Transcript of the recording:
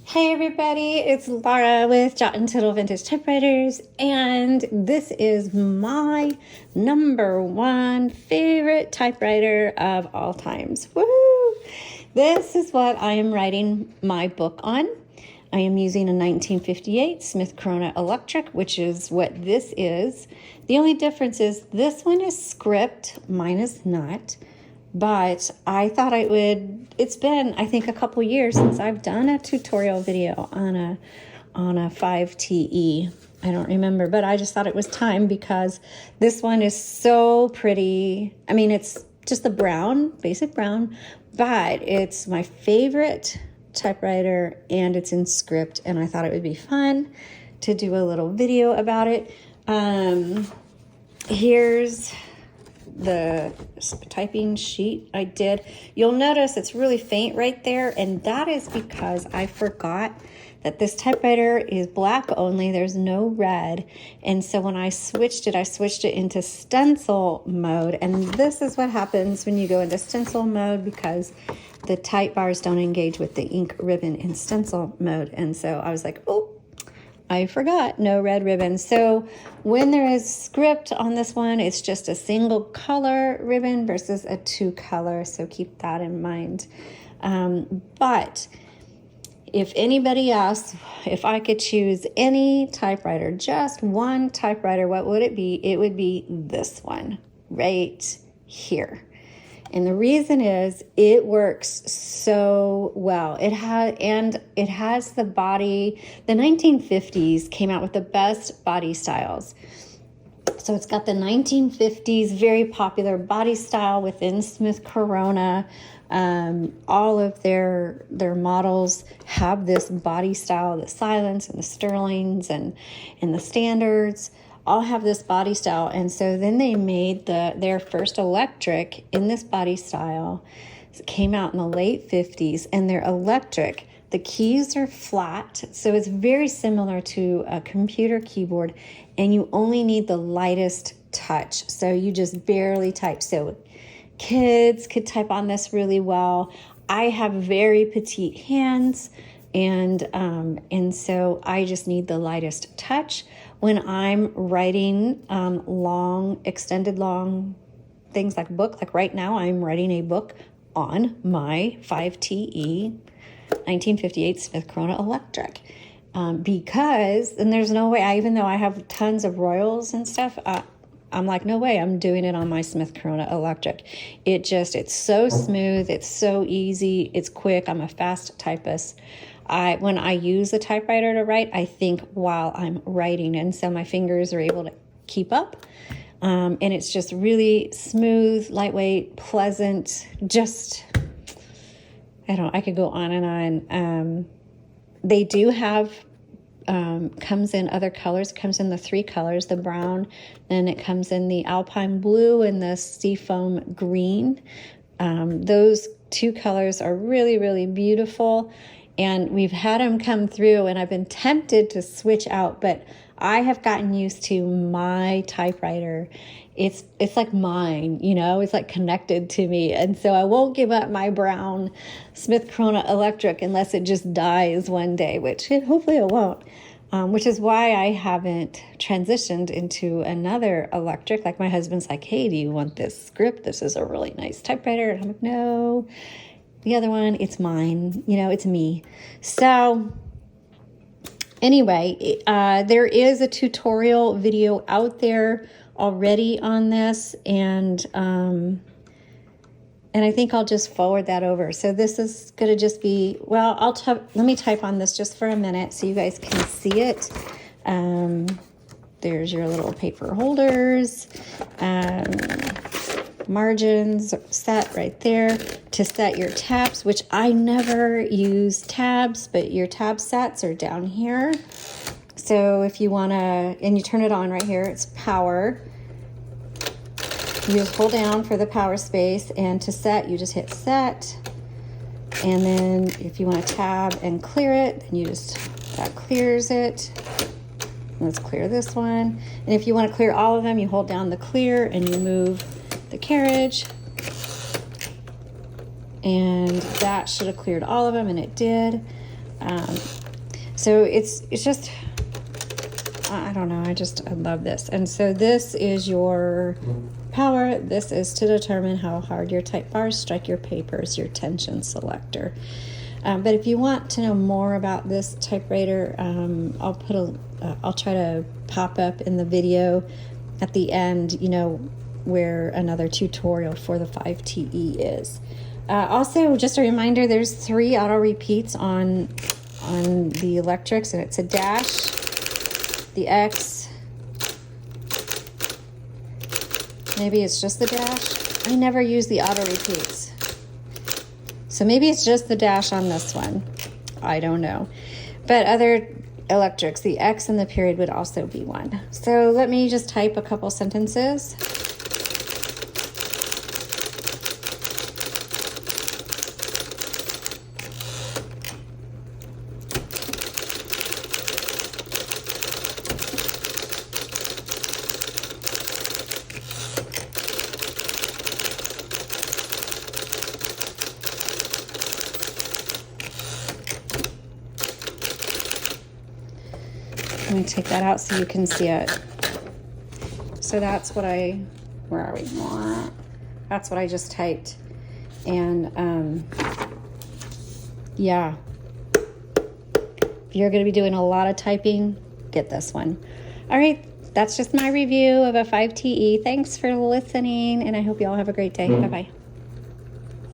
Hey everybody, it's Laura with Jot and Tittle Vintage Typewriters, and this is my #1 favorite typewriter of all times. Woo! This is what I am writing my book on. I am using a 1958 Smith Corona Electric, which is what this is. The only difference is this one is script, mine is not. But I thought it's been, I think, a couple years since I've done a tutorial video on a 5TE. I don't remember, but I just thought it was time because this one is so pretty. I mean, it's just the brown, basic brown, but it's my favorite typewriter and it's in script, and I thought it would be fun to do a little video about it. Here's the typing sheet I did. You'll notice it's really faint right there, and that is because I forgot that this typewriter is black only. There's no red, and so when I switched it into stencil mode, and this is what happens when you go into stencil mode because the type bars don't engage with the ink ribbon in stencil mode. And so I was like, oh, I forgot, no red ribbon. So when there is script on this one, it's just a single color ribbon versus a 2-color. So keep that in mind. But if anybody asks if I could choose any typewriter, just one typewriter, what would it be? It would be this one right here. And the reason is it works so well. It has the body. The 1950s came out with the best body styles. So it's got the 1950s very popular body style within Smith Corona. All of their models have this body style. The Silence and the Sterlings and the Standards all have this body style. And so then they made their first electric in this body style. It came out in the late 50s, and they're electric. The keys are flat, so it's very similar to a computer keyboard, and you only need the lightest touch. So you just barely type. So kids could type on this really well. I have very petite hands, and so I just need the lightest touch when I'm writing extended long things like a book. Like right now, I'm writing a book on my 5TE 1958 Smith Corona Electric. Because, and there's no way, even though I have tons of Royals and stuff, I'm like, no way, I'm doing it on my Smith Corona Electric. It's so smooth, it's so easy, it's quick. I'm a fast typist. When I use a typewriter to write, I think while I'm writing, and so my fingers are able to keep up. And it's just really smooth, lightweight, pleasant, just, I could go on and on. They do have, comes in other colors. It comes in the 3 colors, the brown, then it comes in the alpine blue and the seafoam green. Those 2 colors are really, really beautiful. And we've had them come through, and I've been tempted to switch out, but I have gotten used to my typewriter. It's like mine, it's like connected to me. And so I won't give up my brown Smith Corona Electric unless it just dies one day, which hopefully it won't. Which is why I haven't transitioned into another electric. Like my husband's like, hey, do you want this script? This is a really nice typewriter. And I'm like, no. The other one, it's mine, it's me. So anyway, there is a tutorial video out there already on this, and I think I'll just forward that over. So this is going to just be, let me type on this just for a minute so you guys can see it. There's your little paper holders. Margins set right there to set your tabs, which I never use tabs, but your tab sets are down here. So if you want to, and you turn it on right here, it's power. You just hold down for the power space, and to set, you just hit set. And then if you want to tab and clear it, then that clears it. Let's clear this one. And if you want to clear all of them, you hold down the clear and you move the carriage, and that should have cleared all of them, and it did. So it's just, I don't know, I love this. And so this is your power. This is to determine how hard your type bars strike your papers, your tension selector. But if you want to know more about this typewriter, I'll try to pop up in the video at the end, you know, where another tutorial for the 5TE is. Also, just a reminder, there's 3 auto repeats on the electrics, and it's a dash, the X, maybe it's just the dash. I never use the auto repeats, so maybe it's just the dash on this one. I don't know. But other electrics, the X and the period would also be one. So let me just type a couple sentences. Let me take that out so you can see it. So that's what where are we? That's what I just typed. And yeah, if you're going to be doing a lot of typing, get this one. All right, that's just my review of a 5TE. Thanks for listening, and I hope you all have a great day. Bye-bye.